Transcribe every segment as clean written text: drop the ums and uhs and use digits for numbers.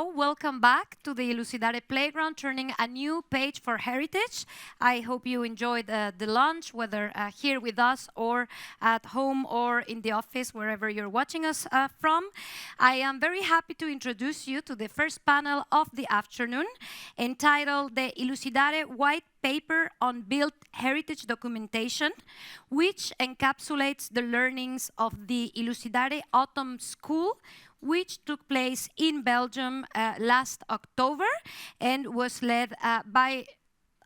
Hello, welcome back to the ILUCIDARE Playground, turning a new page for heritage. I hope you enjoyed the lunch, whether here with us or at home or in the office, wherever you're watching us from. I am very happy to introduce you to the first panel of the afternoon, entitled the ILUCIDARE White Paper on Built Heritage Documentation, which encapsulates the learnings of the ILUCIDARE Autumn School, which took place in Belgium last October and was led by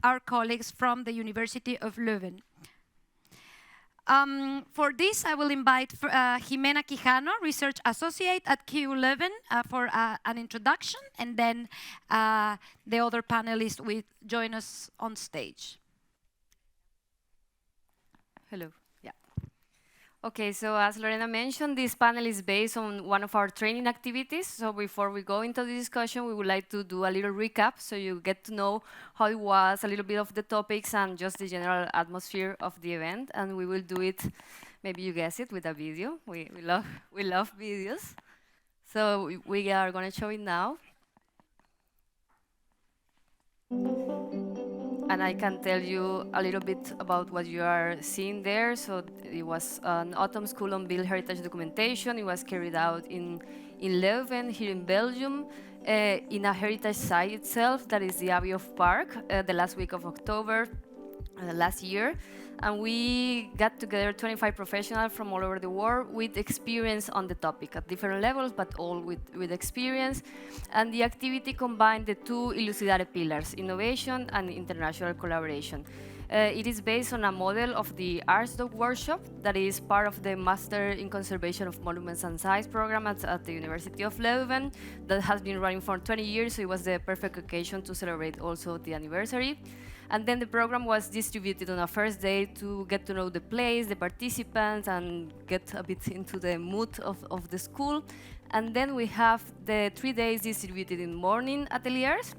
our colleagues from the University of Leuven. For this, I will invite Jimena Quijano, Research Associate at KU Leuven, for an introduction, and then the other panelists will join us on stage. Hello. Yeah. Okay, so as Lorena mentioned, this panel is based on one of our training activities. So before we go into the discussion, we would like to do a little recap so you get to know how it was, a little bit of the topics and just the general atmosphere of the event. And we will do it, maybe you guess it, with a video. We love videos. So we are going to show it now. And I can tell you a little bit about what you are seeing there. So it was an autumn school on built heritage documentation. It was carried out in Leuven, here in Belgium, in a heritage site itself, that is the Abbey of Park, the last week of October last year. And we got together 25 professionals from all over the world with experience on the topic at different levels, but all with experience. And the activity combined the two ILUCIDARE pillars, innovation and international collaboration. It is based on a model of the ArtsDoc workshop that is part of the Master in Conservation of Monuments and Sites program at the University of Leuven that has been running for 20 years, so it was the perfect occasion to celebrate also the anniversary. And then the program was distributed on a first day to get to know the place, the participants, and get a bit into the mood of the school. And then we have the 3 days distributed in morning ateliers,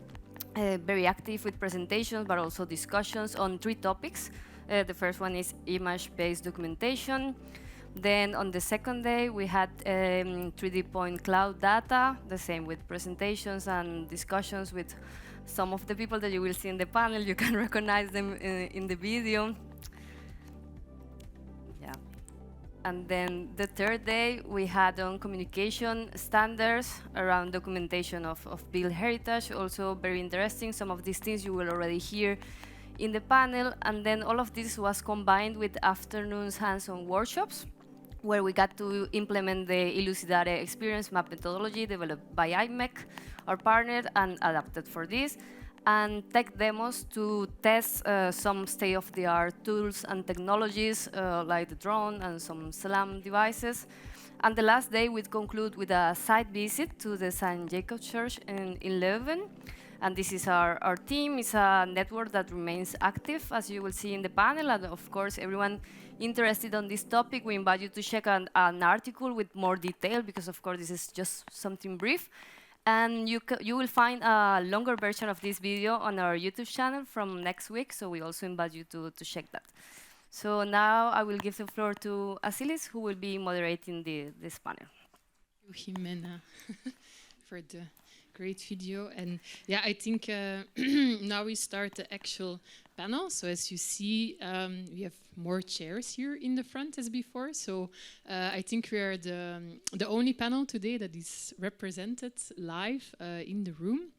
very active with presentations, but also discussions on 3 topics. The first one is image-based documentation. Then on the second day, we had 3D point cloud data, the same with presentations and discussions with some of the people that you will see in the panel. You can recognize them in the video. Yeah. And then the third day, we had on communication standards around documentation of built heritage. Also very interesting. Some of these things you will already hear in the panel. And then all of this was combined with afternoons hands-on workshops, where we got to implement the ILUCIDARE experience map methodology developed by IMEC, our partner, and adapted for this, and tech demos to test some state-of-the-art tools and technologies like the drone and some SLAM devices. And the last day, we'd conclude with a site visit to the St. Jacob Church in Leuven. And this is our team. It's a network that remains active, as you will see in the panel. And of course, everyone interested on this topic, we invite you to check an article with more detail, because of course this is just something brief. And you will find a longer version of this video on our YouTube channel from next week, so we also invite you to check that. So now I will give the floor to Aziliz, who will be moderating this panel. Thank you, Jimena, for the great video. And yeah, I think now we start the actual panel. So as you see, we have more chairs here in the front as before. So I think we are the only panel today that is represented live in the room.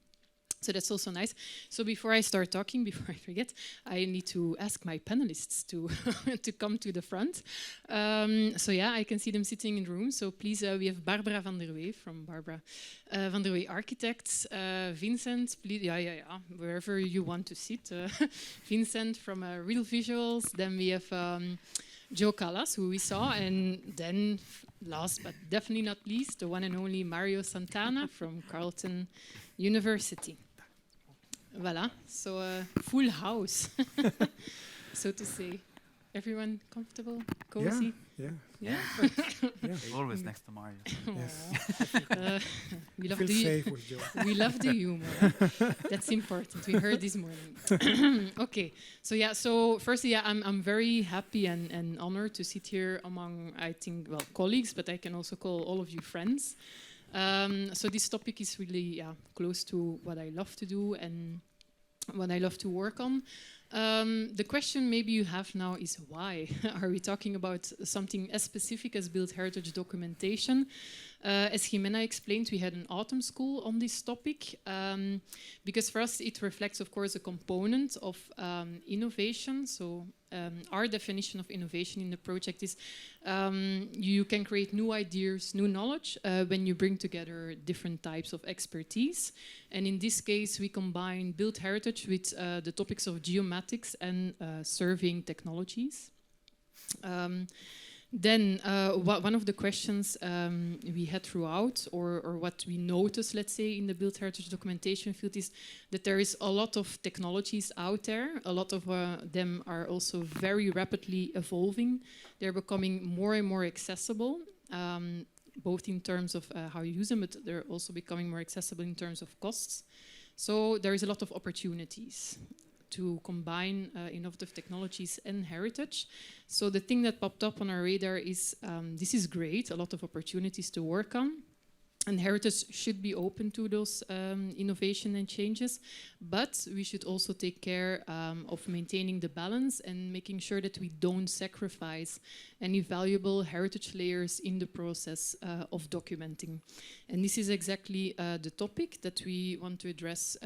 So that's also nice. So before I start talking, before I forget, I need to ask my panelists to to come to the front. So yeah, I can see them sitting in the room. So please, we have Barbara van der Wee from Barbara van der Wee Architects. Vincent, please, wherever you want to sit. Vincent from RealVisuals. Then we have Joe Kallas, who we saw, and then last but definitely not least, the one and only Mario Santana from Carleton University. Voilà, so full house, so to say. Everyone comfortable, cozy? Yeah. Yeah. Always next to Mario. Yes. We love Feel the safe with Joe. we love the humor. That's important. We heard this morning. Okay. So yeah. So firstly, yeah, I'm very happy and honored to sit here among, I think, well, colleagues, but I can also call all of you friends. So this topic is really close to what I love to do and what I love to work on. The question maybe you have now is why are we talking about something as specific as built heritage documentation? As Jimena explained, we had an autumn school on this topic because for us it reflects, of course, a component of innovation. So our definition of innovation in the project is you can create new ideas, new knowledge when you bring together different types of expertise. And in this case, we combine built heritage with the topics of geomatics and surveying technologies. Then one of the questions we had throughout, or what we noticed, let's say, in the built heritage documentation field is that there is a lot of technologies out there. A lot of them are also very rapidly evolving. They're becoming more and more accessible, both in terms of how you use them, but they're also becoming more accessible in terms of costs. So there is a lot of opportunities to combine innovative technologies and heritage. So the thing that popped up on our radar is, this is great, a lot of opportunities to work on, and heritage should be open to those innovation and changes, but we should also take care of maintaining the balance and making sure that we don't sacrifice any valuable heritage layers in the process of documenting. And this is exactly the topic that we want to address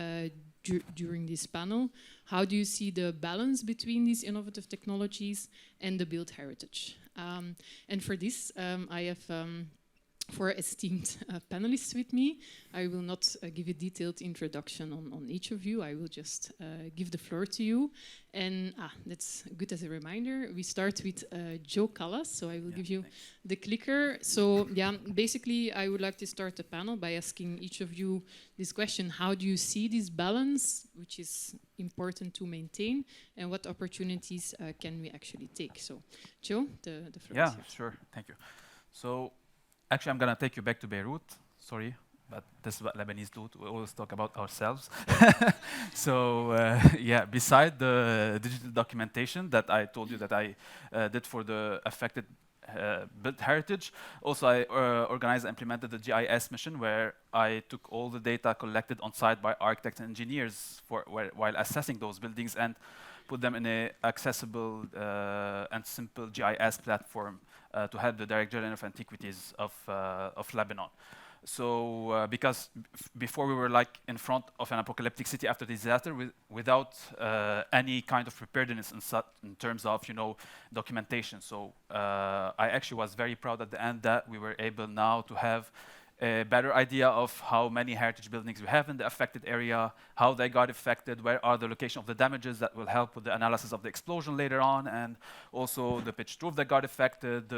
during this panel. How do you see the balance between these innovative technologies and the built heritage? And for this, I have 4 esteemed panelists with me. I will not give a detailed introduction on each of you. I will just give the floor to you. And that's good as a reminder. We start with Joe Kallas, so I will give you the clicker. So basically I would like to start the panel by asking each of you this question: how do you see this balance, which is important to maintain, and what opportunities can we actually take? So Joe, the floor is yours. Sure, thank you. So actually, I'm gonna take you back to Beirut. Sorry, but this is what Lebanese do. We always talk about ourselves. So beside the digital documentation that I told you that I did for the affected built heritage, also I organized and implemented the GIS mission, where I took all the data collected on site by architects and engineers while assessing those buildings and put them in an accessible and simple GIS platform to help the Direct Journal of Antiquities of Lebanon. So because before we were like in front of an apocalyptic city after disaster without any kind of preparedness in terms of documentation. So I actually was very proud at the end that we were able now to have a better idea of how many heritage buildings we have in the affected area, how they got affected, where are the location of the damages that will help with the analysis of the explosion later on, and also the pitched roof that got affected.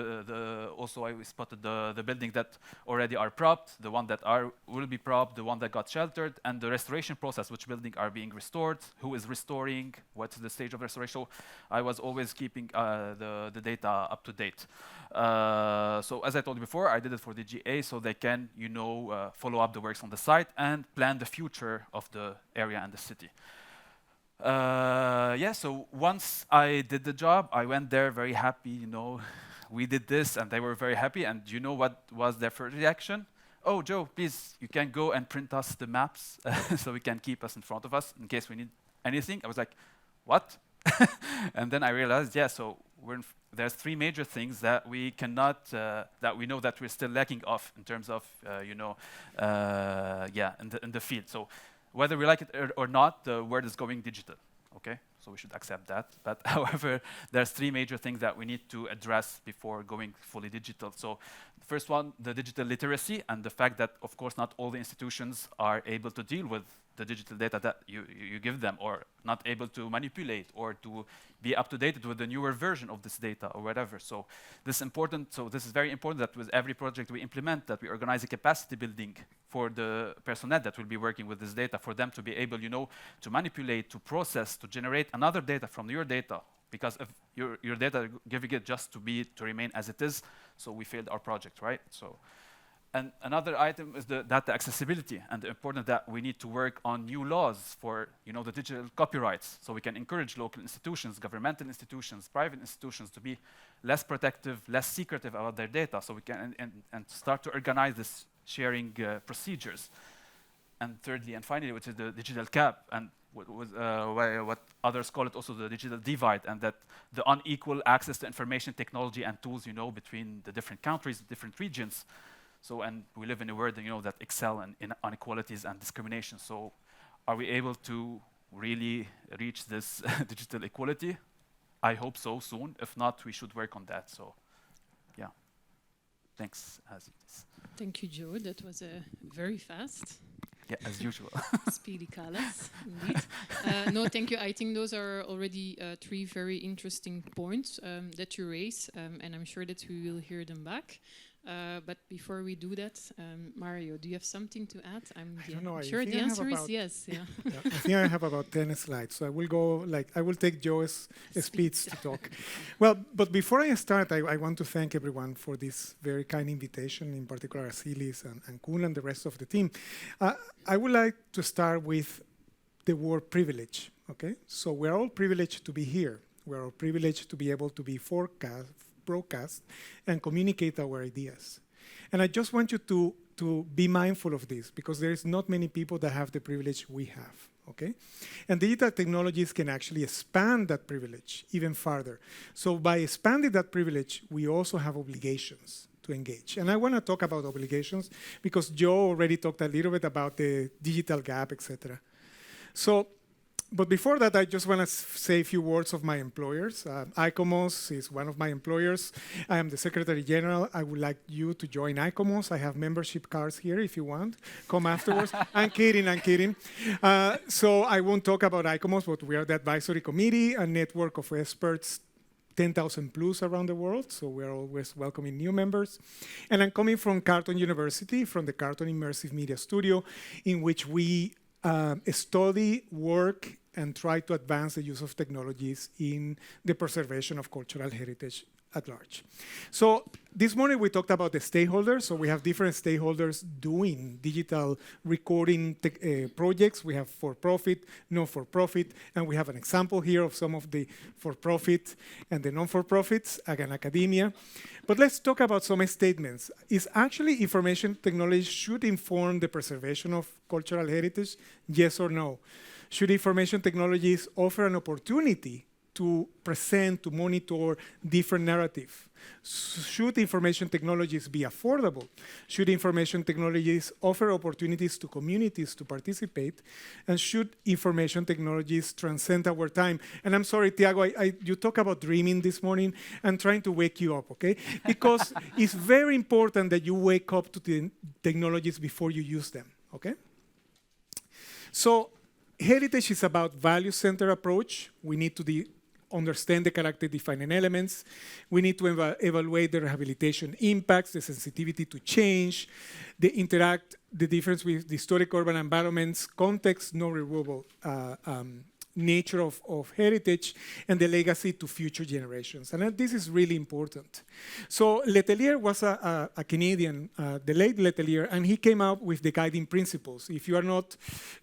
Also, I spotted the buildings that already are propped, the one that will be propped, the one that got sheltered, and the restoration process, which buildings are being restored, who is restoring, what's the stage of restoration. So I was always keeping the data up to date. So as I told you before, I did it for the GA so they can, follow up the works on the site and plan the future of the area and the city. So once I did the job, I went there very happy, we did this, and they were very happy. And you know what was their first reaction? Oh, Joe, please, you can go and print us the maps so we can keep us in front of us in case we need anything. I was like, what? And then I realized, so there's 3 major things that we cannot, that we know that we're still lacking of in terms of, in the field. So whether we like it or not, the world is going digital, okay? So we should accept that. But however, there's 3 major things that we need to address before going fully digital. So the first one, the digital literacy, and the fact that, of course, not all the institutions are able to deal with the digital data that you give them, or not able to manipulate or to be up to date with the newer version of this data or whatever. So this is important. So this is very important that with every project we implement, that we organize a capacity building for the personnel that will be working with this data, for them to be able, to manipulate, to process, to generate another data from your data. Because if your data giving it just to remain as it is, so we failed our project, right? So. And another item is the data accessibility, and the important that we need to work on new laws for, the digital copyrights, so we can encourage local institutions, governmental institutions, private institutions to be less protective, less secretive about their data, so we can and start to organize this sharing procedures. And thirdly and finally, which is the digital gap, and what others call it also the digital divide, and that the unequal access to information technology and tools, between the different countries, different regions. So, and we live in a world, that excel in inequalities and discrimination. So, are we able to really reach this digital equality? I hope so soon. If not, we should work on that. So, yeah. Thanks, Aziliz. Thank you, Joe. That was very fast. Yeah, as usual. Speedy Kallas, indeed. No, thank you. I think those are already 3 very interesting points that you raise, and I'm sure that we will hear them back. But before we do that, Mario, do you have something to add? I don't know. Sure, the answer is yes. Yeah. Yeah, I think I have about 10 slides, so I will go I will take Joe's speech to talk. Well, but before I start, I want to thank everyone for this very kind invitation, in particular Aziliz and Koen and the rest of the team. I would like to start with the word privilege, okay? So we're all privileged to be here. We're all privileged to be able to be broadcast and communicate our ideas. And I just want you to be mindful of this, because there is not many people that have the privilege we have, okay? And digital technologies can actually expand that privilege even further. So by expanding that privilege, we also have obligations to engage. And I want to talk about obligations because Joe already talked a little bit about the digital gap, etc. So, but before that, I just want to say a few words of my employers. ICOMOS is one of my employers. I am the Secretary General. I would like you to join ICOMOS. I have membership cards here if you want. Come afterwards. I'm kidding. So I won't talk about ICOMOS, but we are the advisory committee, a network of experts, 10,000 plus around the world, so we're always welcoming new members. And I'm coming from Carleton University, from the Carleton Immersive Media Studio, in which we study, work, and try to advance the use of technologies in the preservation of cultural heritage at large. So this morning we talked about the stakeholders. So we have different stakeholders doing digital recording projects. We have for-profit, non-for-profit, and we have an example here of some of the for-profit and the non-for-profits, again, academia. But let's talk about some statements. Is actually information technology should inform the preservation of cultural heritage? Yes or no? Should information technologies offer an opportunity to present, to monitor different narratives? Should information technologies be affordable? Should information technologies offer opportunities to communities to participate? And should information technologies transcend our time? And I'm sorry, Tiago, you talk about dreaming this morning. I'm trying to wake you up, okay? Because it's very important that you wake up to the technologies before you use them, okay? So heritage is about value-centered approach. We need to understand the character-defining elements. We need to evaluate the rehabilitation impacts, the sensitivity to change, the difference with the historic urban environments, context, non-renewable nature of heritage, and the legacy to future generations. And this is really important. So Letelier was a Canadian, the late Letelier, and he came up with the guiding principles. If you are not,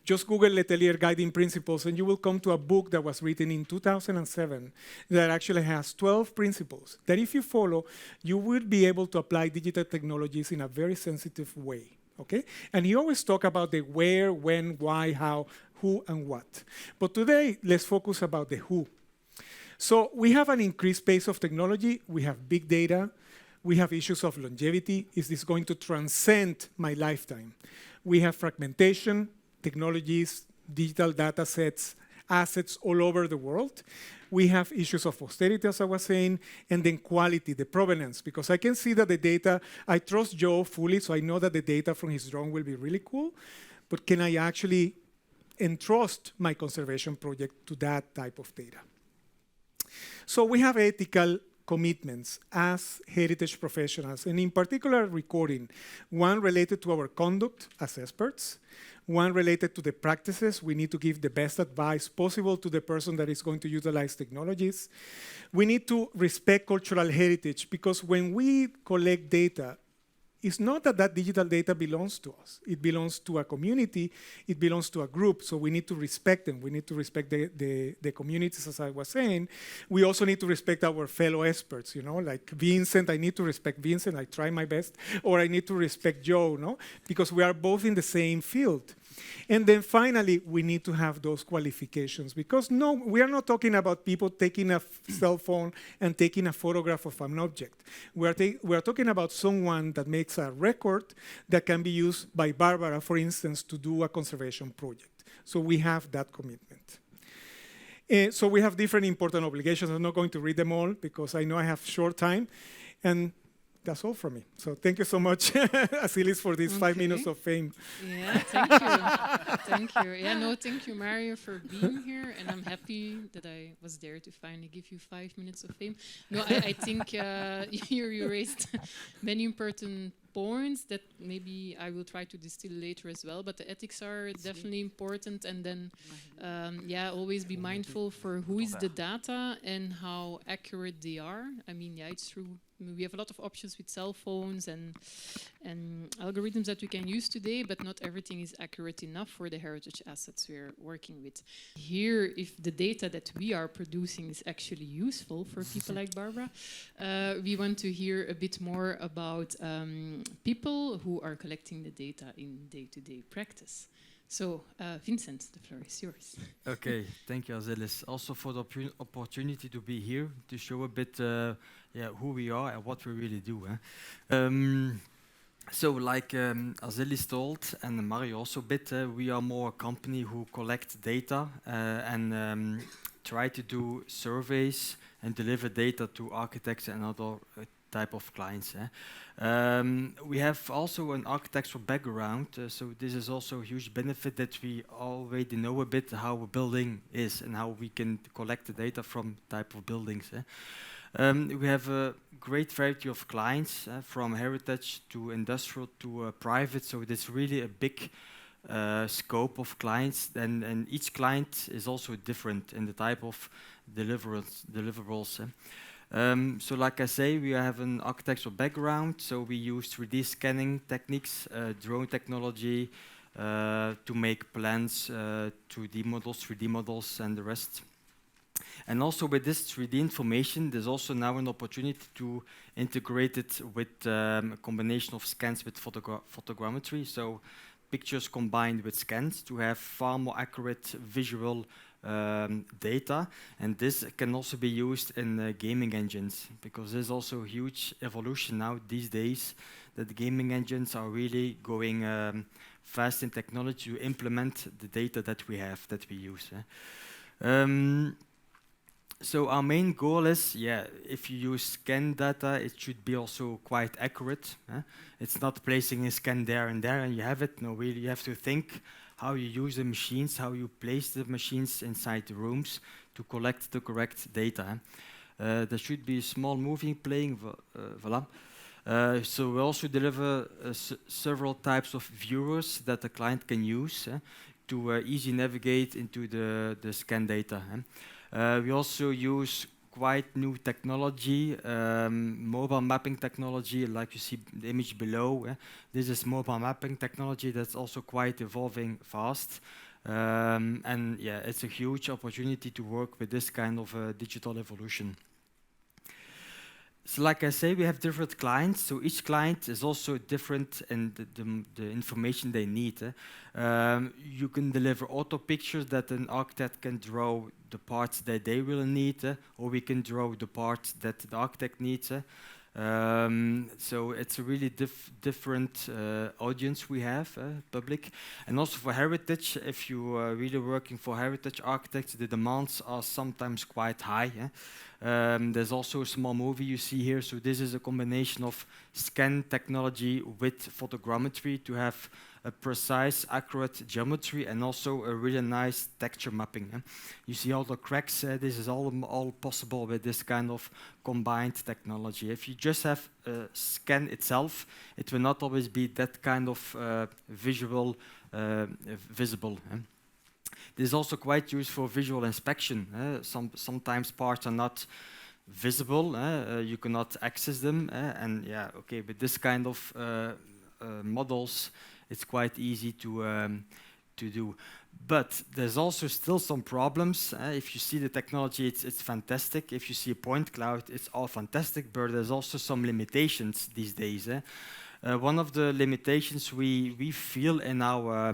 just Google Letelier guiding principles, and you will come to a book that was written in 2007 that actually has 12 principles that if you follow, you will be able to apply digital technologies in a very sensitive way. Okay? And he always talked about the where, when, why, how, who, and what. But today, let's focus about the who. So we have an increased pace of technology. We have big data. We have issues of longevity. Is this going to transcend my lifetime? We have fragmentation, technologies, digital data sets, assets all over the world. We have issues of austerity, as I was saying, and then quality, the provenance, because I can see that the data, I trust Joe fully, so I know that the data from his drone will be really cool, but can I actually entrust my conservation project to that type of data? So we have ethical commitments as heritage professionals, and in particular recording, one related to our conduct as experts, one related to the practices. We need to give the best advice possible to the person that is going to utilize technologies. We need to respect cultural heritage, because when we collect data, it's not that that digital data belongs to us. It belongs to a community. It belongs to a group. So we need to respect them. We need to respect the communities, as I was saying. We also need to respect our fellow experts, like Vincent. I need to respect Vincent. I try my best. Or I need to respect Joe, no? Because we are both in the same field. And then finally, we need to have those qualifications, because no, we are not talking about people taking a cell phone and taking a photograph of an object. We are talking about someone that makes a record that can be used by Barbara, for instance, to do a conservation project. So we have that commitment. So we have different important obligations. I'm not going to read them all because I know I have short time. And that's all from me. So thank you so much, Aziliz, for these 5 minutes of fame. Yeah, thank you. Thank you. Yeah, no, thank you, Mario, for being here. And I'm happy that I was there to finally give you 5 minutes of fame. No, I think you raised many important points that maybe I will try to distill later as well. But the ethics are definitely important. And then, yeah, always be mindful for who is the data and how accurate they are. I mean, yeah, it's true. We have a lot of options with cell phones and algorithms that we can use today, but not everything is accurate enough for the heritage assets we're working with. Here, if the data that we are producing is actually useful for people like Barbara, we want to hear a bit more about people who are collecting the data in day-to-day practice. So, Vincent, the floor is yours. Okay, thank you, Aziliz. Also for the opportunity to be here to show a bit who we are and what we really do. So, like Aziliz told, and Mario also a bit, we are more a company who collect data and try to do surveys and deliver data to architects and other type of clients. We have also an architectural background, so this is also a huge benefit that we already know a bit how a building is and how we can collect the data from type of buildings. We have a great variety of clients, from heritage to industrial to private, so it's really a big scope of clients, and each client is also different in the type of deliverables. So like I say, we have an architectural background, so we use 3D scanning techniques, drone technology to make plans, 2D models, 3D models, and the rest. And also with this 3D information, there's also now an opportunity to integrate it with a combination of scans with photogrammetry, so pictures combined with scans to have far more accurate visual data, and this can also be used in gaming engines, because there's also a huge evolution now these days that the gaming engines are really going fast in technology to implement the data that we have, that we use. So our main goal is, if you use scan data, it should be also quite accurate. It's not placing a scan there and you have it. No, really, you have to think how you use the machines, how you place the machines inside the rooms to collect the correct data. There should be a small movie playing, voila. So we also deliver several types of viewers that the client can use to easily navigate into the scan data. We also use quite new technology, mobile mapping technology, like you see the image below. This is mobile mapping technology that's also quite evolving fast. And yeah, it's a huge opportunity to work with this kind of digital evolution. So like I say, we have different clients, so each client is also different in the information they need. You can deliver auto pictures that an architect can draw the parts that they will need, or we can draw the parts that the architect needs. So it's a really different audience we have, public. And also for heritage, if you are really working for heritage architects, the demands are sometimes quite high. There's also a small movie you see here. So this is a combination of scan technology with photogrammetry to have a precise, accurate geometry and also a really nice texture mapping. You see all the cracks. This is all possible with this kind of combined technology. If you just have a scan itself, it will not always be that kind of visible. This is also quite used for visual inspection. Sometimes parts are not visible. You cannot access them. And yeah, okay, with this kind of models, it's quite easy to do. But there's also still some problems. If you see the technology, it's fantastic. If you see a point cloud, it's all fantastic, but there's also some limitations these days. One of the limitations we feel in our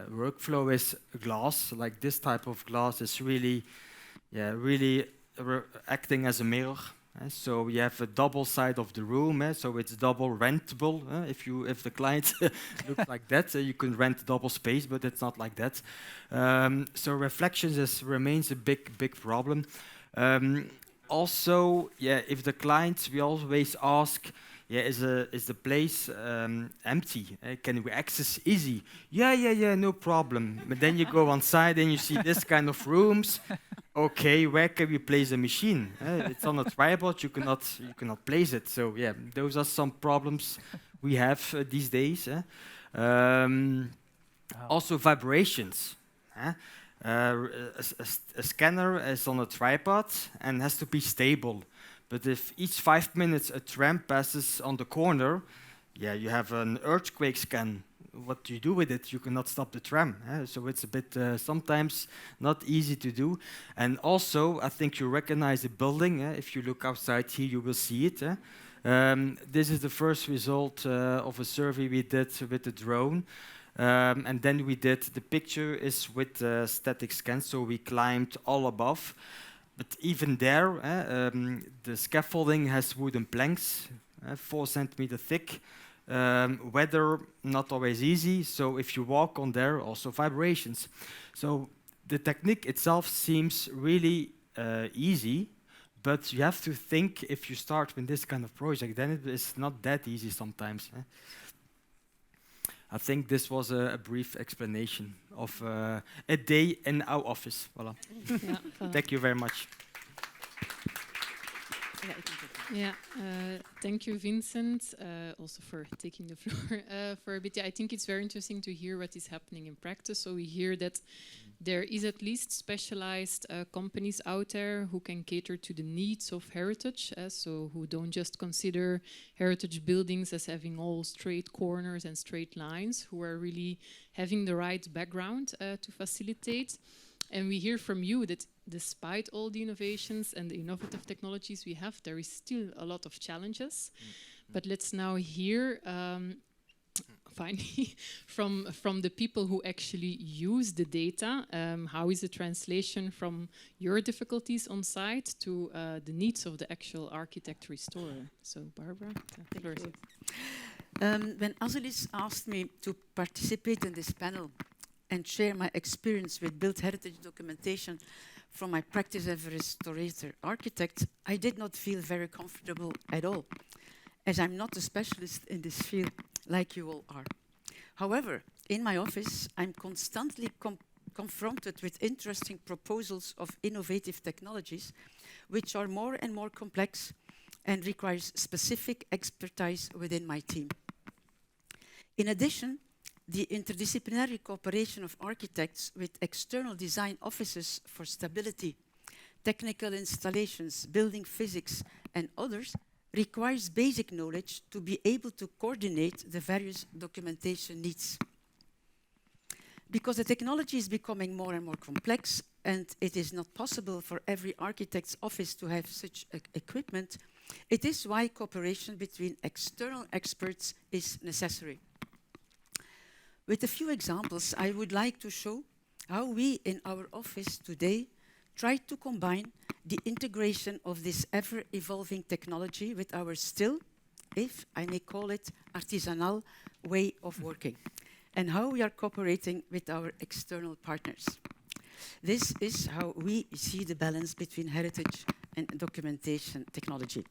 workflow is glass. Like this type of glass is really acting as a mirror. So you have a double side of the room, so it's double rentable. If the client looks like that, you can rent double space, but it's not like that. So reflections remains a big problem. Also, if the client, we always ask, is the place empty? Can we access easy? Yeah, no problem. But then you go on site and you see this kind of rooms. Okay, where can we place a machine? It's on a tripod. You cannot place it. So yeah, those are some problems we have these days. Also vibrations. A scanner is on a tripod and has to be stable. But if each 5 minutes a tram passes on the corner, you have an earthquake scan. What do you do with it? You cannot stop the tram. So it's a bit sometimes not easy to do. And also, I think you recognize the building. If you look outside here, you will see it. This is the first result of a survey we did with the drone. And then we did, the picture is with static scan, so we climbed all above. But even there, the scaffolding has wooden planks, 4 centimeters thick. Weather not always easy, so if you walk on there, also vibrations. So the technique itself seems really easy, but you have to think if you start with this kind of project, then it is not that easy sometimes. I think this was a brief explanation of a day in our office. Voilà. Yeah, voilà. Thank you very much. Thank you, Vincent, also for taking the floor for a bit. I think it's very interesting to hear what is happening in practice. So we hear that there is at least specialized companies out there who can cater to the needs of heritage, so who don't just consider heritage buildings as having all straight corners and straight lines, who are really having the right background to facilitate. And we hear from you that despite all the innovations and the innovative technologies we have, there is still a lot of challenges. But let's now hear, finally, from the people who actually use the data. How is the translation from your difficulties on site to the needs of the actual architect restorer? So, Barbara, the floor is yours. When Aziliz asked me to participate in this panel and share my experience with built heritage documentation from my practice as a restorator architect, I did not feel very comfortable at all, as I'm not a specialist in this field like you all are. However, in my office, I'm constantly confronted with interesting proposals of innovative technologies, which are more and more complex and requires specific expertise within my team. In addition, the interdisciplinary cooperation of architects with external design offices for stability, technical installations, building physics, and others requires basic knowledge to be able to coordinate the various documentation needs. Because the technology is becoming more and more complex, and it is not possible for every architect's office to have such equipment, it is why cooperation between external experts is necessary. With a few examples, I would like to show how we in our office today try to combine the integration of this ever-evolving technology with our still, if I may call it, artisanal way of working, and how we are cooperating with our external partners. This is how we see the balance between heritage and documentation technology.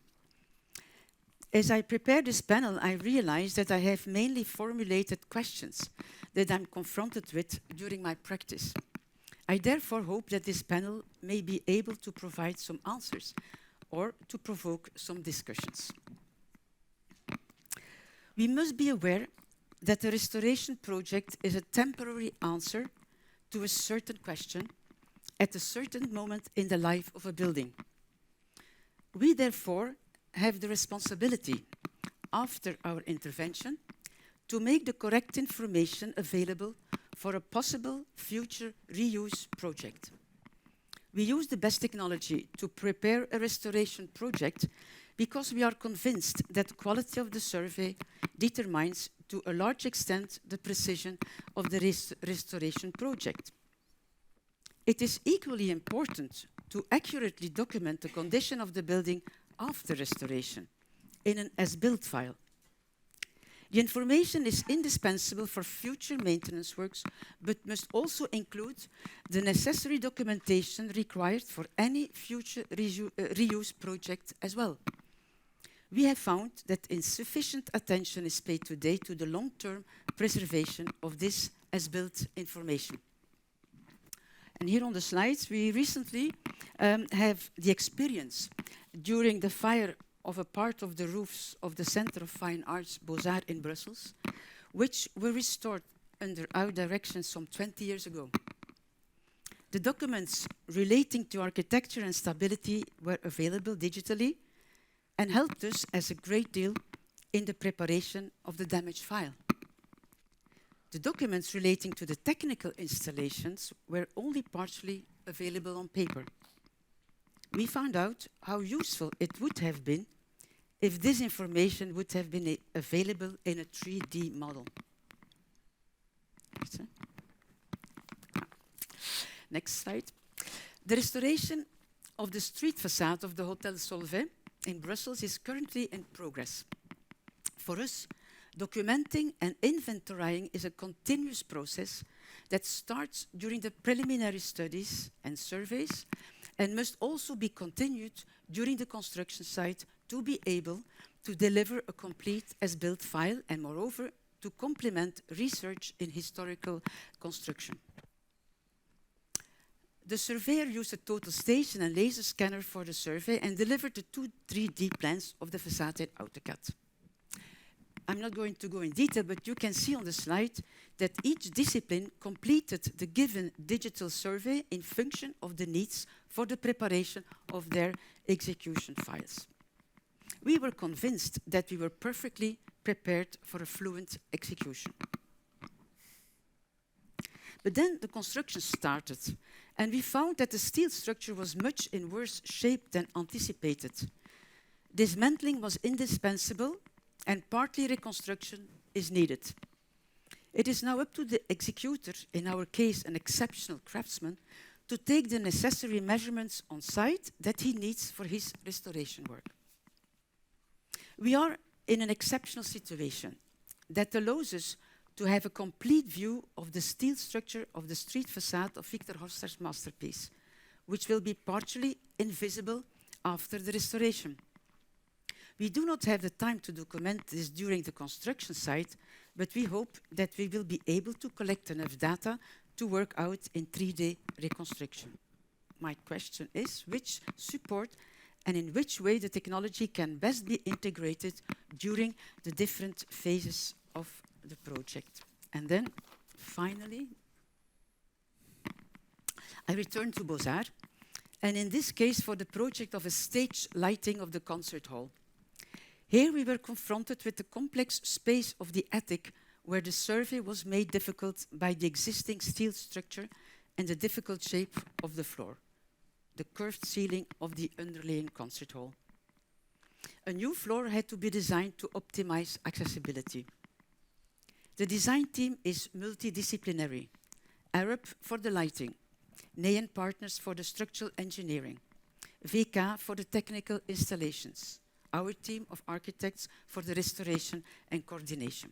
As I prepared this panel, I realized that I have mainly formulated questions that I'm confronted with during my practice. I therefore hope that this panel may be able to provide some answers or to provoke some discussions. We must be aware that a restoration project is a temporary answer to a certain question at a certain moment in the life of a building. We therefore have the responsibility, after our intervention, to make the correct information available for a possible future reuse project. We use the best technology to prepare a restoration project because we are convinced that the quality of the survey determines to a large extent the precision of the restoration project. It is equally important to accurately document the condition of the building after restoration in an as-built file. The information is indispensable for future maintenance works, but must also include the necessary documentation required for any future reuse project as well. We have found that insufficient attention is paid today to the long-term preservation of this as-built information. And here on the slides, we recently have the experience during the fire of a part of the roofs of the Center of Fine Arts, Beaux-Arts in Brussels, which were restored under our direction some 20 years ago. The documents relating to architecture and stability were available digitally and helped us as a great deal in the preparation of the damaged file. The documents relating to the technical installations were only partially available on paper. We found out how useful it would have been if this information would have been available in a 3D model. Next slide. The restoration of the street facade of the Hotel Leuven in Brussels is currently in progress. For us, documenting and inventorying is a continuous process that starts during the preliminary studies and surveys and must also be continued during the construction site to be able to deliver a complete as-built file and, moreover, to complement research in historical construction. The surveyor used a total station and laser scanner for the survey and delivered the 2 3D plans of the facade in AutoCAD. I'm not going to go in detail, but you can see on the slide that each discipline completed the given digital survey in function of the needs for the preparation of their execution files. We were convinced that we were perfectly prepared for a fluent execution. But then the construction started, and we found that the steel structure was much in worse shape than anticipated. Dismantling was indispensable, and partly reconstruction is needed. It is now up to the executor, in our case an exceptional craftsman, to take the necessary measurements on site that he needs for his restoration work. We are in an exceptional situation that allows us to have a complete view of the steel structure of the street facade of Victor Horster's masterpiece, which will be partially invisible after the restoration. We do not have the time to document this during the construction site, but we hope that we will be able to collect enough data to work out in 3D reconstruction. My question is, which support and in which way the technology can best be integrated during the different phases of the project. And then, finally, I return to Beaux-Arts, and in this case for the project of a stage lighting of the concert hall. Here we were confronted with the complex space of the attic, where the survey was made difficult by the existing steel structure and the difficult shape of the floor, the curved ceiling of the underlying concert hall. A new floor had to be designed to optimize accessibility. The design team is multidisciplinary. Arab for the lighting, Neyen Partners for the structural engineering, VK for the technical installations, our team of architects for the restoration and coordination.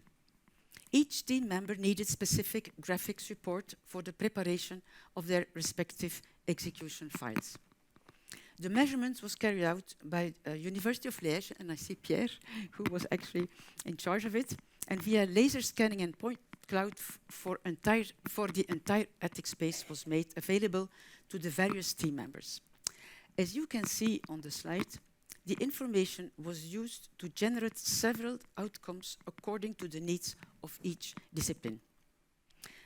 Each team member needed specific graphic support for the preparation of their respective execution files. The measurement was carried out by University of Liège, and I see Pierre, who was actually in charge of it, and via laser scanning and point cloud for the entire attic space was made available to the various team members. As you can see on the slide, the information was used to generate several outcomes according to the needs of each discipline.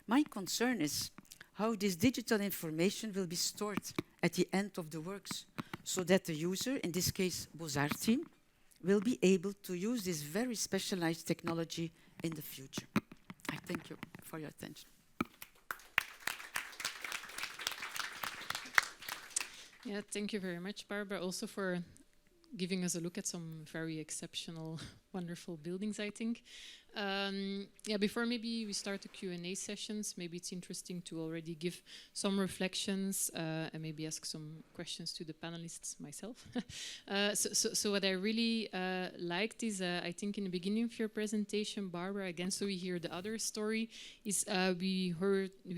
My concern is how this digital information will be stored at the end of the works, so that the user, in this case Beaux-Arts team, will be able to use this very specialized technology in the future. I thank you for your attention. Yeah, thank you very much, Barbara, also for giving us a look at some very exceptional, wonderful buildings, I think. Yeah, before maybe we start the Q&A sessions, maybe it's interesting to already give some reflections and maybe ask some questions to the panelists myself. So what I really liked is, I think in the beginning of your presentation, Barbara, again, so we hear the other story, is we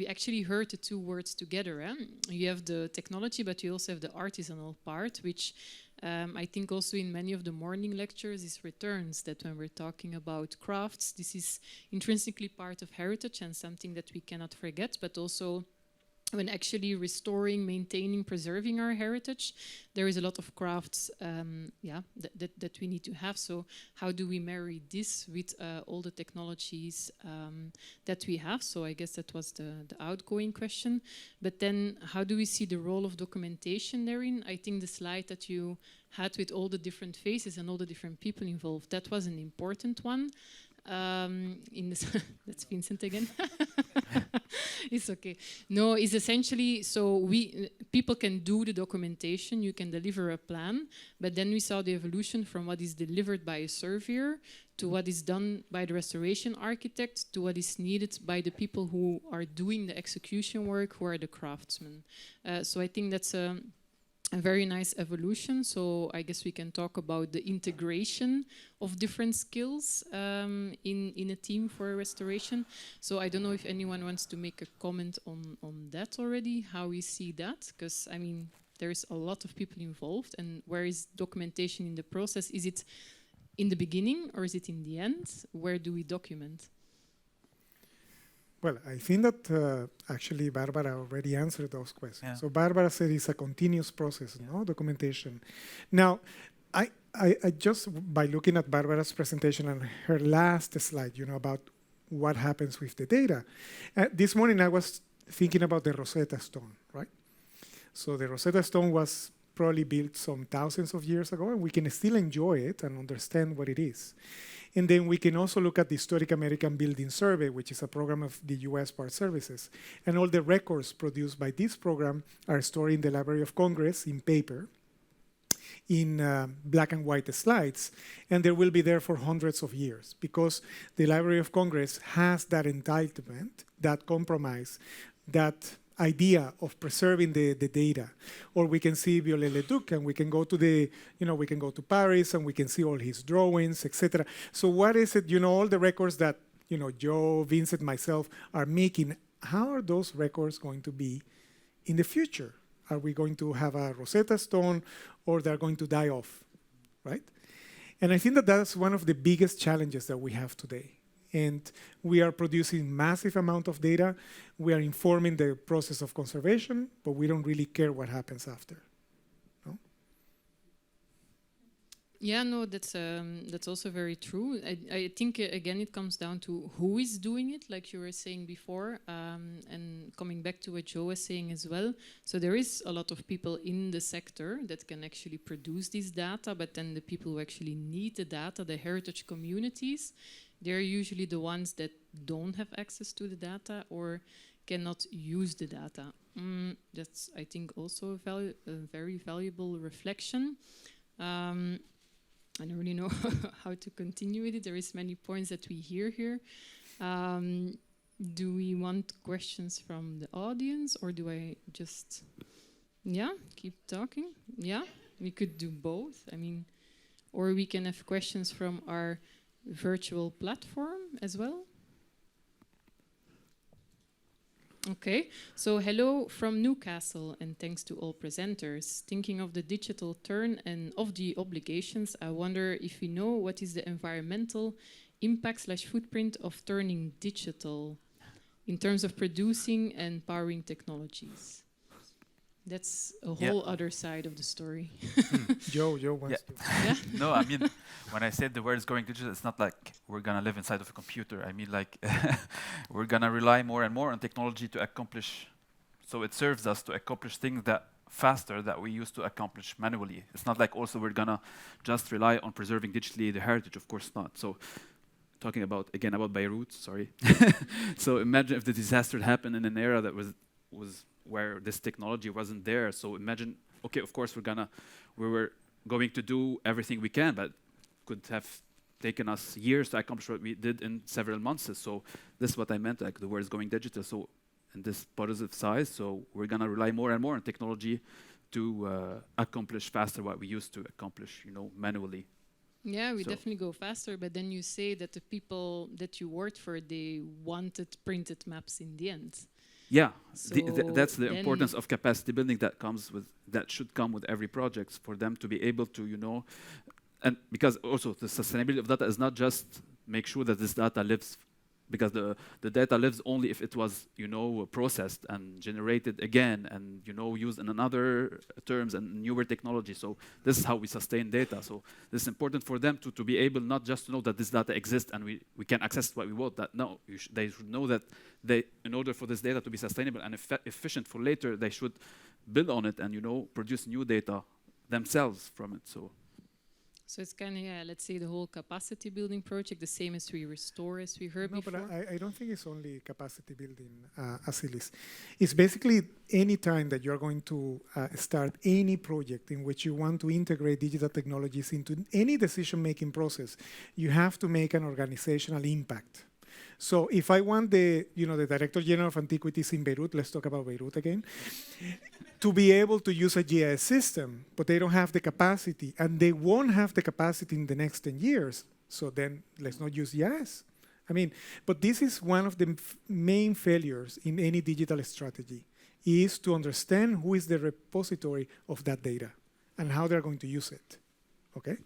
actually heard the two words together. You have the technology, but you also have the artisanal part, which I think also in many of the morning lectures is returns, that when we're talking about crafts, this is intrinsically part of heritage and something that we cannot forget, but also when actually restoring, maintaining, preserving our heritage, there is a lot of crafts that we need to have. So how do we marry this with all the technologies that we have? So I guess that was the outgoing question. But then how do we see the role of documentation therein? I think the slide that you had with all the different faces and all the different people involved, that was an important one. That's Vincent again. It's okay. No, it's essentially, so people can do the documentation, you can deliver a plan, but then we saw the evolution from what is delivered by a surveyor to what is done by the restoration architect to what is needed by the people who are doing the execution work, who are the craftsmen. So I think that's a very nice evolution. So I guess we can talk about the integration of different skills in a team for restoration. So I don't know if anyone wants to make a comment on that already, how we see that, because I mean, there's a lot of people involved, and where is documentation in the process? Is it in the beginning or is it in the end? Where do we document? Well, I think that actually Barbara already answered those questions. Yeah. So Barbara said it's a continuous process, no, documentation. Now, I just, by looking at Barbara's presentation and her last slide, you know, about what happens with the data, this morning I was thinking about the Rosetta Stone, right? So the Rosetta Stone was probably built some thousands of years ago, and we can still enjoy it and understand what it is. And then we can also look at the Historic American Building Survey, which is a program of the US Park Services. And all the records produced by this program are stored in the Library of Congress in paper, in black and white slides, and they will be there for hundreds of years because the Library of Congress has that entitlement, that compromise, that idea of preserving the data. Or we can see Viollet-le-Duc, and we can go to the, you know, we can go to Paris and we can see all his drawings, etc. So what is it, you know, all the records that, you know, Joe, Vincent, myself are making, how are those records going to be in the future? Are we going to have a Rosetta Stone, or they're going to die off, right? And I think that that's one of the biggest challenges that we have today. And we are producing massive amount of data. We are informing the process of conservation, but we don't really care what happens after. No? Yeah, no, that's also very true. I think, again, it comes down to who is doing it, like you were saying before, and coming back to what Joe was saying as well. So there is a lot of people in the sector that can actually produce this data, but then the people who actually need the data, the heritage communities, they're usually the ones that don't have access to the data or cannot use the data. That's, I think, also a very valuable reflection. I don't really know how to continue with it. There is many points that we hear here. Do we want questions from the audience, or do I just, keep talking? Yeah, we could do both. I mean, or we can have questions from our virtual platform as well. Okay, so hello from Newcastle, and thanks to all presenters. Thinking of the digital turn and of the obligations, I wonder if we know what is the environmental impact/footprint of turning digital in terms of producing and powering technologies. That's a whole other side of the story. Joe wants to. Yeah? No, I mean, when I said the word is going digital, it's not like we're going to live inside of a computer. I mean, like, we're going to rely more and more on technology to accomplish. So it serves us to accomplish things that faster that we used to accomplish manually. It's not like also we're gonna just rely on preserving digitally the heritage, of course not. So talking about, again, about Beirut, sorry. So imagine if the disaster happened in an era that was where this technology wasn't there. So imagine, okay, of course we were going to do everything we can, but could have taken us years to accomplish what we did in several months. So this is what I meant, like the world is going digital. So in this positive side, so we're gonna rely more and more on technology to accomplish faster what we used to accomplish, manually. Yeah, we So- definitely go faster, but then you say that the people that you worked for, they wanted printed maps in the end. Yeah, So that's the then- importance of capacity building that should come with every project for them to be able to, and because also the sustainability of data is not just make sure that this data lives, because the data lives only if it was, processed and generated again and, used in another terms and newer technology. So this is how we sustain data. So this is important for them to be able not just to know that this data exists and we can access what we want. That no, they should know that in order for this data to be sustainable and efficient for later, they should build on it and, produce new data themselves from it. So it's kind of, let's say the whole capacity building project, the same as we restore, as we heard No, before. but I don't think it's only capacity building, Aziliz. It's basically any time that you're going to start any project in which you want to integrate digital technologies into any decision-making process, you have to make an organizational impact. So if I want the Director General of Antiquities in Beirut, let's talk about Beirut again, to be able to use a GIS system, but they don't have the capacity, and they won't have the capacity in the next 10 years. So then let's not use GIS. But this is one of the main failures in any digital strategy, is to understand who is the repository of that data and how they're going to use it, okay?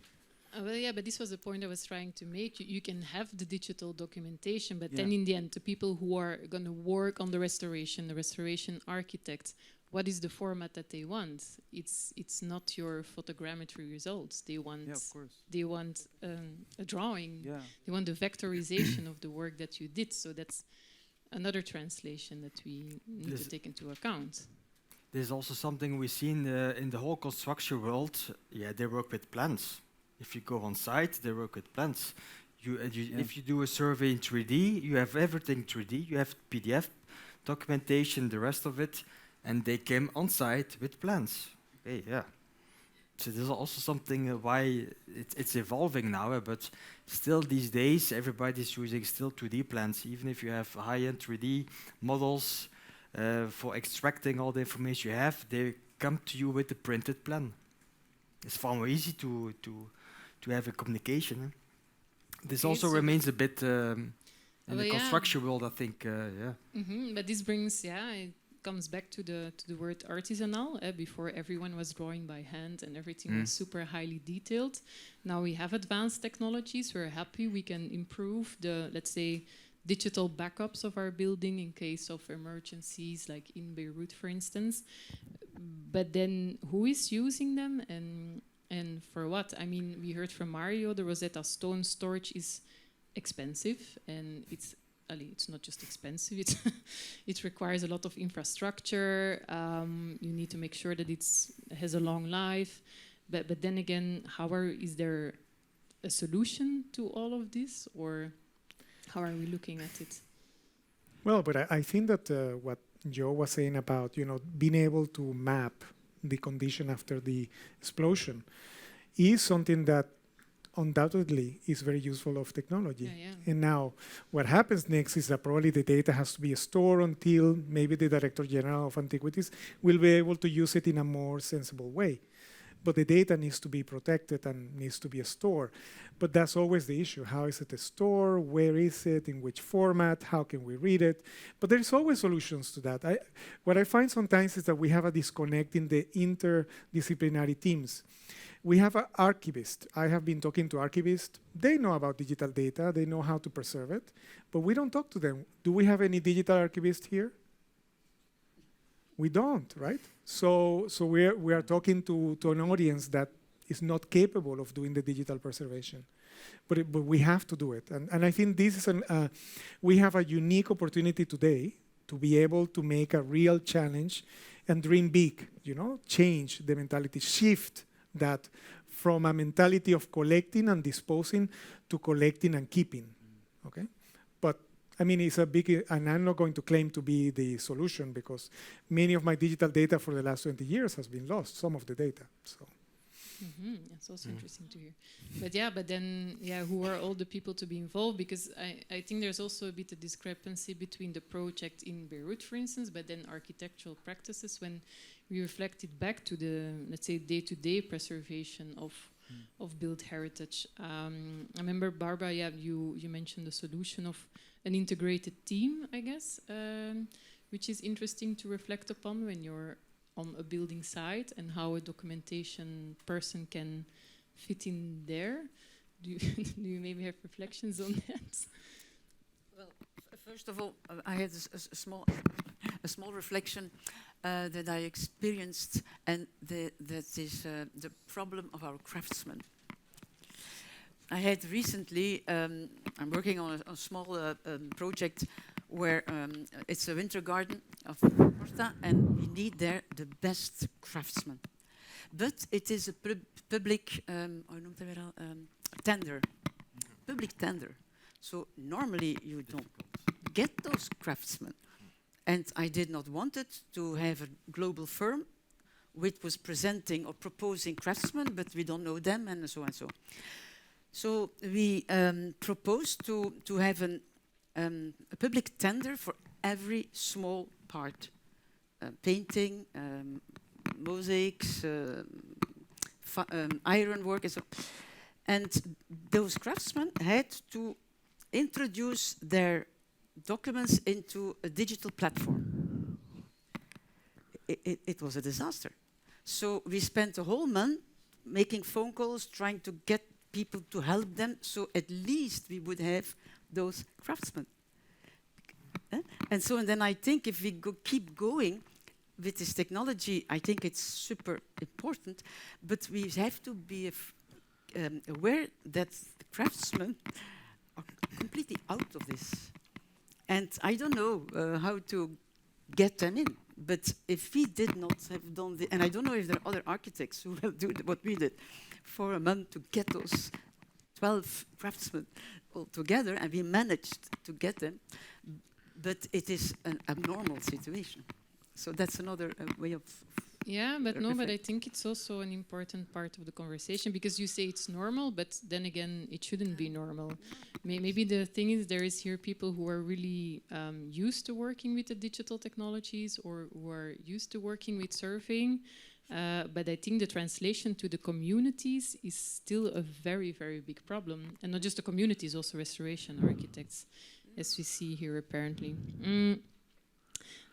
Well, yeah, but this was the point I was trying to make. You can have the digital documentation, but then in the end, the people who are going to work on the restoration architects, what is the format that they want? It's not your photogrammetry results. They want a drawing. Yeah. They want the vectorization of the work that you did. So that's another translation that we need to take into account. There's also something we see in the whole construction world. Yeah, they work with plans. If you go on site, they work with plans. If you do a survey in 3D, you have everything 3D. You have PDF documentation, the rest of it, and they came on site with plans. Okay, yeah. So there's also something why it's evolving now, but still these days everybody's using still 2D plans. Even if you have high-end 3D models for extracting all the information you have, they come to you with a printed plan. It's far more easy to have a communication. This also remains a bit in the construction world, I think. But this brings, it comes back to the word artisanal. Before everyone was drawing by hand and everything was super highly detailed. Now we have advanced technologies. We're happy we can improve the, let's say, digital backups of our building in case of emergencies, like in Beirut, for instance. But then who is using them and for what? I mean, we heard from Mario, the Rosetta Stone storage is expensive, and it's not just expensive, it requires a lot of infrastructure. You need to make sure that it has a long life. But then again, is there a solution to all of this, or how are we looking at it? Well, but I think that what Joe was saying about being able to map the condition after the explosion is something that undoubtedly is very useful of technology. And now what happens next is that probably the data has to be stored until maybe the Director General of Antiquities will be able to use it in a more sensible way. But the data needs to be protected and needs to be stored. But that's always the issue. How is it stored? Where is it? In which format? How can we read it? But there's always solutions to that. What I find sometimes is that we have a disconnect in the interdisciplinary teams. We have an archivist. I have been talking to archivists. They know about digital data. They know how to preserve it. But we don't talk to them. Do we have any digital archivists here? We don't, right? So we are talking to an audience that is not capable of doing the digital preservation. But we have to do it. And I think this is we have a unique opportunity today to be able to make a real challenge and dream big, change the mentality, shift that from a mentality of collecting and disposing to collecting and keeping, okay? But I mean, it's a big, and I'm not going to claim to be the solution because many of my digital data for the last 20 years has been lost, some of the data, so. That's also interesting to hear. But then, who are all the people to be involved? Because I think there's also a bit of discrepancy between the project in Beirut, for instance, but then architectural practices when we reflect it back to the, let's say, day-to-day preservation of built heritage. I remember, Barbara, you mentioned the solution of an integrated team, I guess, which is interesting to reflect upon when you're on a building site and how a documentation person can fit in there. Do you maybe have reflections on that? Well, first of all, I had a small reflection that I experienced, and that is the problem of our craftsmen. I had recently, I'm working on a small project where it's a winter garden of Porta, and we need there the best craftsmen. But it is a public tender, public tender. So normally you don't get those craftsmen. And I did not want it to have a global firm which was presenting or proposing craftsmen, but we don't know them, and so on and so on. So we proposed to have a public tender for every small part, painting, mosaics, ironwork, and so. And those craftsmen had to introduce their documents into a digital platform. It was a disaster. So we spent a whole month making phone calls, trying to get people to help them, so at least we would have those craftsmen. And then I think if we keep going with this technology, I think it's super important, but we have to be aware that the craftsmen are completely out of this. And I don't know how to get them in, but if we did not have done this, and I don't know if there are other architects who will do what we did for a month to get those 12 craftsmen all together, and we managed to get them, but it is an abnormal situation. So that's another way of. Yeah, but I think it's also an important part of the conversation, because you say it's normal, but then again, it shouldn't be normal. Maybe the thing is there is here people who are really used to working with the digital technologies, or who are used to working with surveying, but I think the translation to the communities is still a very, very big problem. And not just the communities, also restoration architects, as we see here apparently.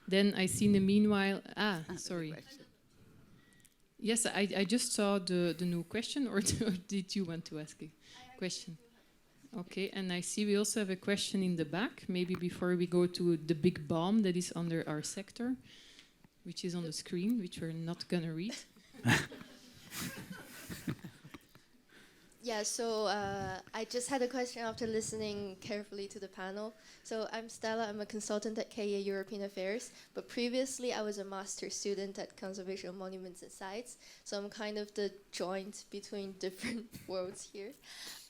Then I see in the meanwhile, sorry. Yes, I just saw the new question, or did you want to ask a question? Okay, and I see we also have a question in the back, maybe before we go to the big bomb that is under our sector, which is on the screen, which we're not going to read. Yeah, so I just had a question after listening carefully to the panel. So I'm Stella, I'm a consultant at KA European Affairs, but previously I was a master's student at Conservation of Monuments and Sites, so I'm kind of the joint between different worlds here.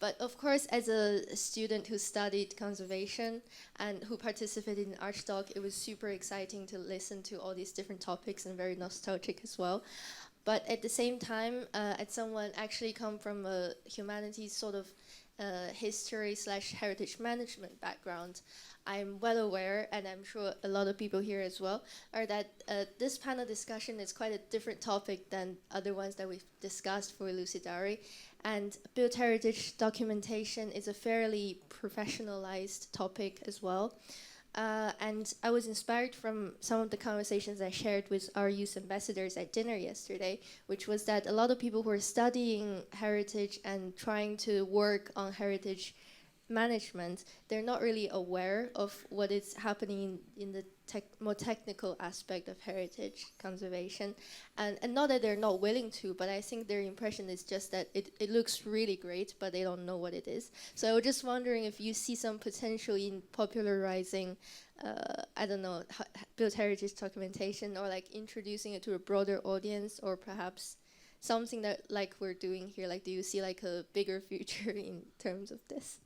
But of course, as a student who studied conservation and who participated in ArchDoc, it was super exciting to listen to all these different topics and very nostalgic as well. But at the same time, as someone actually come from a humanities sort of history/heritage management background, I'm well aware, and I'm sure a lot of people here as well, are that this panel discussion is quite a different topic than other ones that we've discussed for ILUCIDARE. And built heritage documentation is a fairly professionalized topic as well. And I was inspired from some of the conversations I shared with our youth ambassadors at dinner yesterday, which was that a lot of people who are studying heritage and trying to work on heritage management, they're not really aware of what is happening in the more technical aspect of heritage conservation. And not that they're not willing to, but I think their impression is just that it looks really great, but they don't know what it is. So I was just wondering if you see some potential in popularizing, I don't know, built heritage documentation, or like introducing it to a broader audience, or perhaps something that like we're doing here. Like, do you see like a bigger future in terms of this?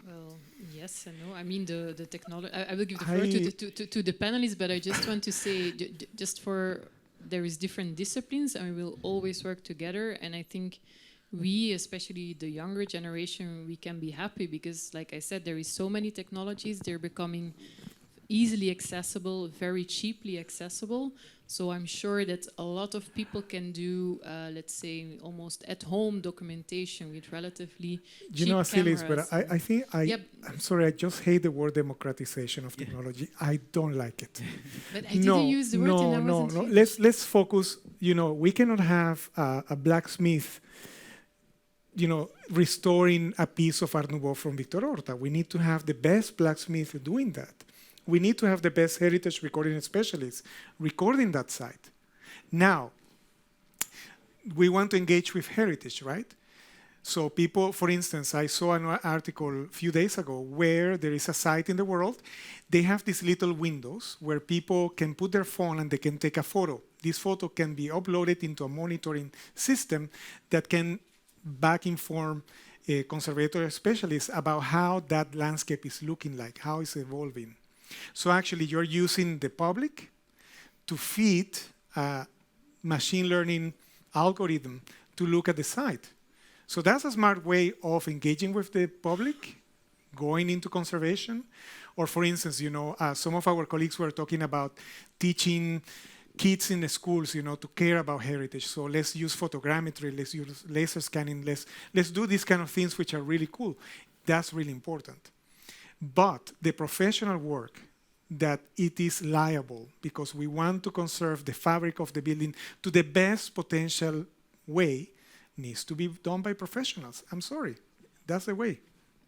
Well, yes and no. I mean, the technology. I will give the floor to the panelists, but I just want to say, just for there is different disciplines, and we will always work together. And I think we, especially the younger generation, we can be happy because, like I said, there is so many technologies. They're becoming easily accessible, very cheaply accessible. So I'm sure that a lot of people can do, let's say, almost at-home documentation with relatively cheap Aziliz, cameras. but I think I'm sorry, I just hate the word democratization of technology. I don't like it. But I didn't use the word, and I wasn't no. finished. Let's focus. We cannot have a blacksmith, restoring a piece of Art Nouveau from Victor Horta. We need to have the best blacksmith doing that. We need to have the best heritage recording specialists recording that site. Now, we want to engage with heritage, right? So people, for instance, I saw an article a few days ago where there is a site in the world. They have these little windows where people can put their phone and they can take a photo. This photo can be uploaded into a monitoring system that can back inform conservatory specialists about how that landscape is looking like, how it's evolving. So actually, you're using the public to feed a machine learning algorithm to look at the site. So that's a smart way of engaging with the public, going into conservation. Or for instance, some of our colleagues were talking about teaching kids in the schools, to care about heritage. So let's use photogrammetry, let's use laser scanning, let's do these kind of things which are really cool. That's really important. But the professional work that it is liable because we want to conserve the fabric of the building to the best potential way needs to be done by professionals. I'm sorry, that's the way.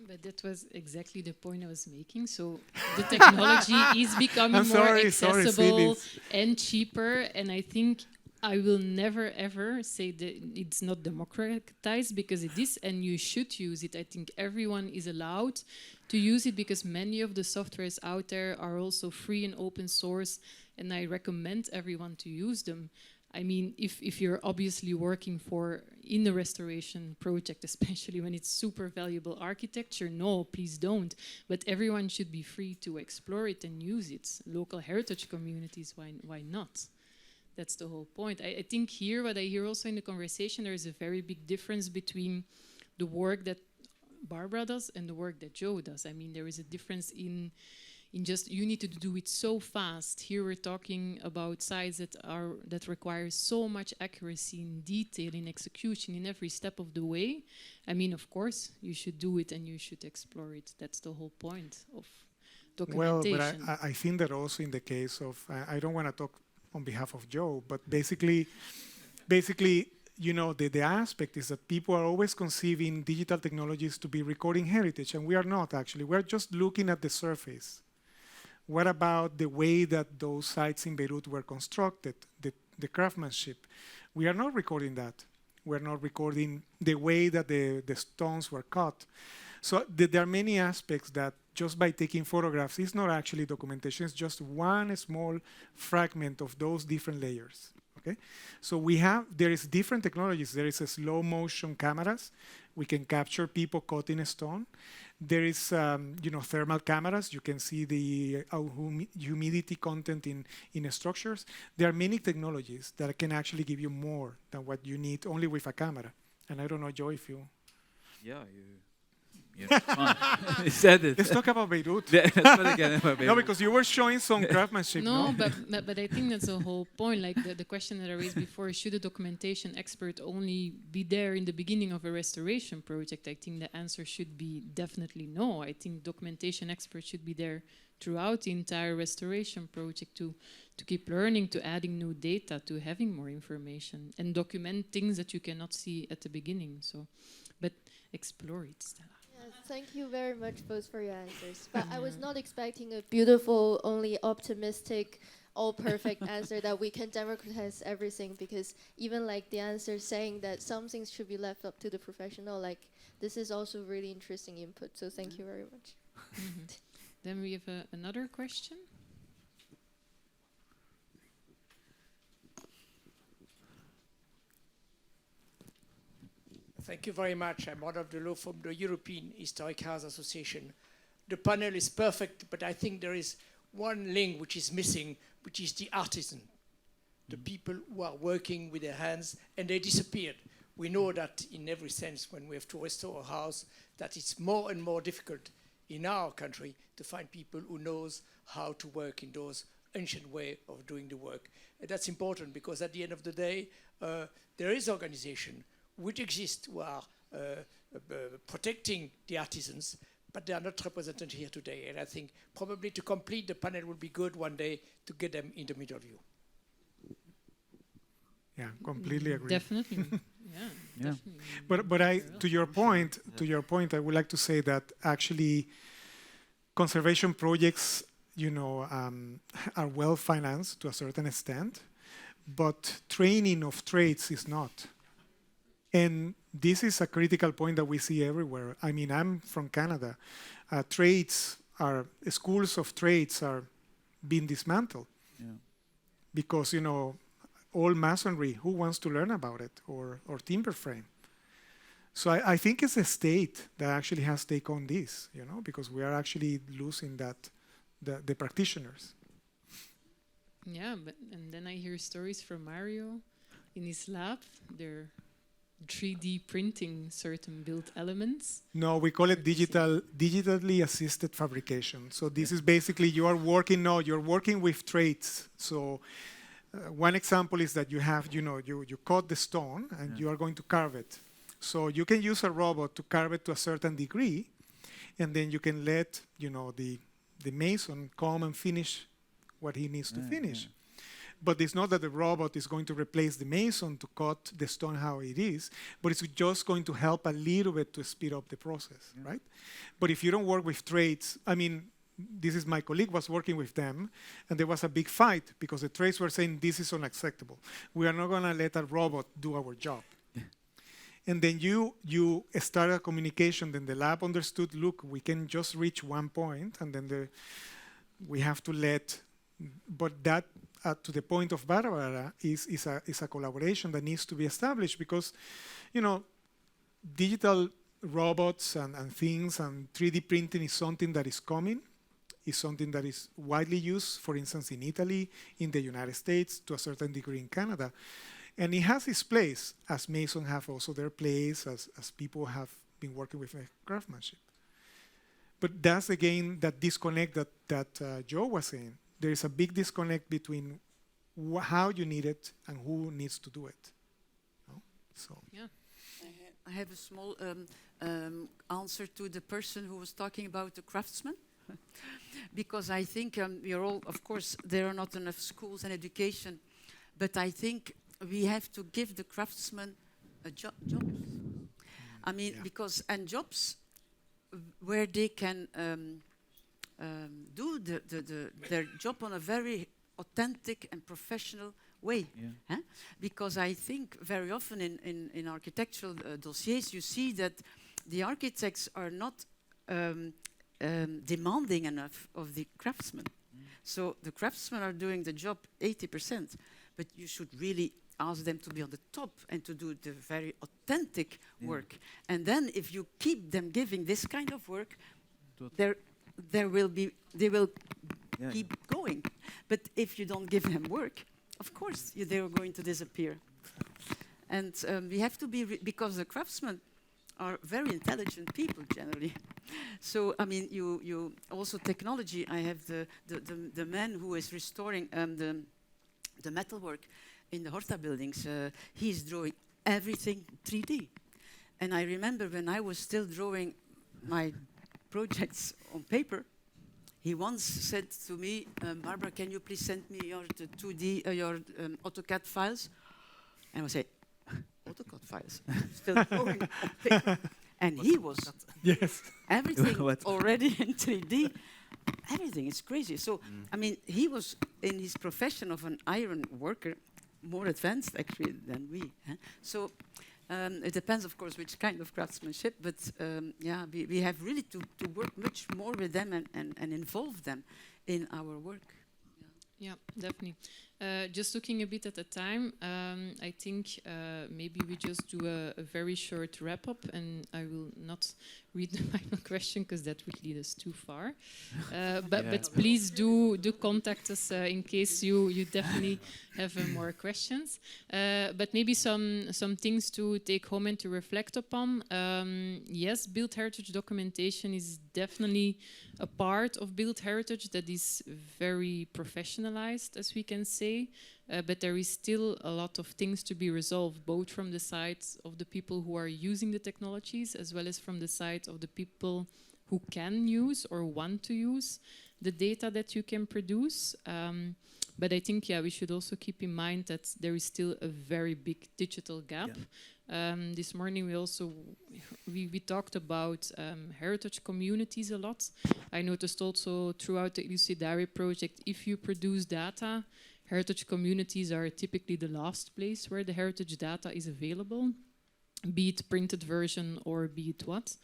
But that was exactly the point I was making. So the technology is becoming more accessible and cheaper, and I think I will never ever say that it's not democratized, because it is, and you should use it. I think everyone is allowed to use it because many of the softwares out there are also free and open source, and I recommend everyone to use them. I mean, if you're obviously working in the restoration project, especially when it's super valuable architecture, no, please don't. But everyone should be free to explore it and use it. Local heritage communities, why not? That's the whole point. I think here, what I hear also in the conversation, there is a very big difference between the work that Barbara does and the work that Joe does. I mean, there is a difference in just, you need to do it so fast. Here we're talking about sites that require so much accuracy in detail, in execution, in every step of the way. I mean, of course, you should do it and you should explore it. That's the whole point of documentation. Well, but I think that also in the case of, I don't want to talk on behalf of Joe, but basically, the aspect is that people are always conceiving digital technologies to be recording heritage, and we are not actually. We're just looking at the surface. What about the way that those sites in Beirut were constructed, the craftsmanship? We are not recording that. We're not recording the way that the stones were cut. So there are many aspects that just by taking photographs, it's not actually documentation, it's just one small fragment of those different layers. Okay, so there is different technologies. There is a slow motion cameras. We can capture people cutting a stone. There is, thermal cameras. You can see the humidity content in structures. There are many technologies that can actually give you more than what you need only with a camera. And I don't know, Joe, if you... Yeah, you said it. Let's talk about Beirut. Let's talk again about Beirut. No, because you were showing some craftsmanship. No, but I think that's the whole point. Like the question that I raised before, should a documentation expert only be there in the beginning of a restoration project? I think the answer should be definitely no. I think documentation experts should be there throughout the entire restoration project to keep learning, to adding new data, to having more information, and document things that you cannot see at the beginning. So but explore it, Stella. Yeah, thank you very much both for your answers. But I was not expecting a beautiful, only optimistic, all perfect answer that we can democratize everything, because even like the answer saying that some things should be left up to the professional, like this is also really interesting input. So thank you very much. Then we have another question. Thank you very much. I'm Rodolphe Delot from the European Historic House Association. The panel is perfect, but I think there is one link which is missing, which is the artisan, the people who are working with their hands, and they disappeared. We know that in every sense when we have to restore a house, that it's more and more difficult in our country to find people who knows how to work in those ancient way of doing the work. And that's important because at the end of the day, there is organization which exist who are protecting the artisans, but they are not represented here today. And I think probably to complete the panel would be good one day to get them in the middle view. Yeah, completely agree. Definitely. Yeah. Definitely. But to your point, I would like to say that actually conservation projects, are well financed to a certain extent, but training of trades is not. And this is a critical point that we see everywhere. I mean, I'm from Canada. Schools of trades are being dismantled because, all masonry, who wants to learn about it, or timber frame? So I think it's the state that actually has taken on this, because we are actually losing the practitioners. Yeah, and then I hear stories from Mario in his lab. They're 3D printing certain built elements. No, we call it digitally assisted fabrication. So this is basically you're working with trades. So one example is that you have, you cut the stone and you are going to carve it. So you can use a robot to carve it to a certain degree, and then you can let, the mason come and finish what he needs to finish. But it's not that the robot is going to replace the mason to cut the stone how it is, but it's just going to help a little bit to speed up the process, right? But if you don't work with trades, this is my colleague was working with them, and there was a big fight because the trades were saying this is unacceptable. We are not going to let a robot do our job. And then you start a communication, then the lab understood, look, we can just reach one point, and then we have to but that, to the point of Barbara, is a collaboration that needs to be established because, digital robots and things and 3D printing is something that is coming, is something that is widely used, for instance, in Italy, in the United States, to a certain degree in Canada. And it has its place, as Masons have also their place, as people have been working with craftsmanship. But that's, again, that disconnect that Joe was saying. There is a big disconnect between how you need it and who needs to do it. So. Yeah. I have a small answer to the person who was talking about the craftsman. Because I think we are all, of course, there are not enough schools and education, but I think we have to give the craftsmen jobs. Because, and jobs where they can do their job on a very authentic and professional way. Because I think very often in architectural dossiers you see that the architects are not demanding enough of the craftsmen. So the craftsmen are doing the job 80%, but you should really ask them to be on the top and to do the very authentic work. And then if you keep them giving this kind of work, they will keep going. But if you don't give them work, of course they are going to disappear. And we have to be, because the craftsmen are very intelligent people generally. So you also technology. I have the man who is restoring the metalwork in the Horta buildings. He's drawing everything 3D. And I remember when I was still drawing my projects on paper, he once said to me, Barbara, can you please send me your 2D, your AutoCAD files? And I would say, AutoCAD files, still going on paper. And he was Yes. everything already in 3D. Everything is crazy. So, I mean, he was in his profession of an iron worker, more advanced actually than we. So, it depends, of course, which kind of craftsmanship, but yeah, we have really to work much more with them and involve them in our work. Yeah, definitely. Just looking a bit at the time, I think maybe we just do a very short wrap-up, and I will not read the final question because that would lead us too far. But please do contact us in case you definitely have more questions. But maybe some things to take home and to reflect upon. Yes, built heritage documentation is definitely a part of built heritage that is very professionalized, as we can say. But there is still a lot of things to be resolved, both from the side of the people who are using the technologies, as well as from the side of the people who can use or want to use the data that you can produce. But I think, we should also keep in mind that there is still a very big digital gap. This morning we talked about heritage communities a lot. I noticed also throughout the ILUCIDARE project, if you produce data, heritage communities are typically the last place where the heritage data is available, be it printed version or be it what.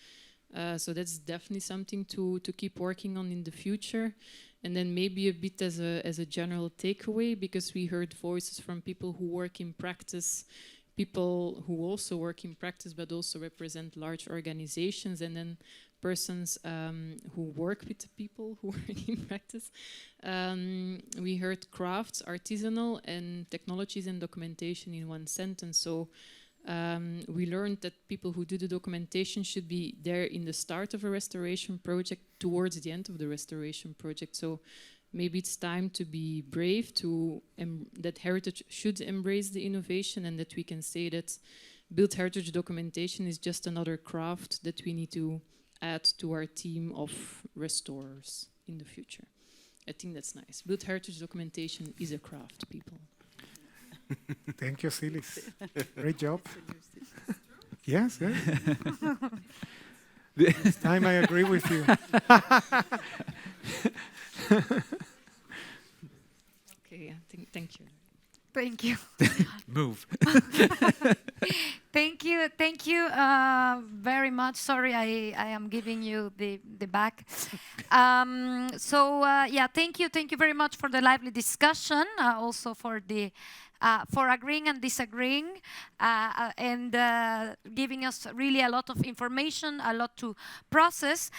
So that's definitely something to keep working on in the future. And then maybe a bit as a general takeaway, because we heard voices from people who work in practice, people who also work in practice but also represent large organizations, and then persons who work with the people who work in practice. We heard crafts, artisanal, and technologies and documentation in one sentence. So we learned that people who do the documentation should be there in the start of a restoration project towards the end of the restoration project. So maybe it's time to be brave, that heritage should embrace the innovation, and that we can say that built heritage documentation is just another craft that we need to add to our team of restorers in the future. I think that's nice. Built heritage documentation is a craft, people. Thank you, Aziliz. Great job. Yes, yes. This time I agree with you. Okay, thank you. Thank you. Move. Thank you very much. Sorry, I am giving you the back. Thank you very much for the lively discussion, also for the for agreeing and disagreeing, and giving us really a lot of information, a lot to process.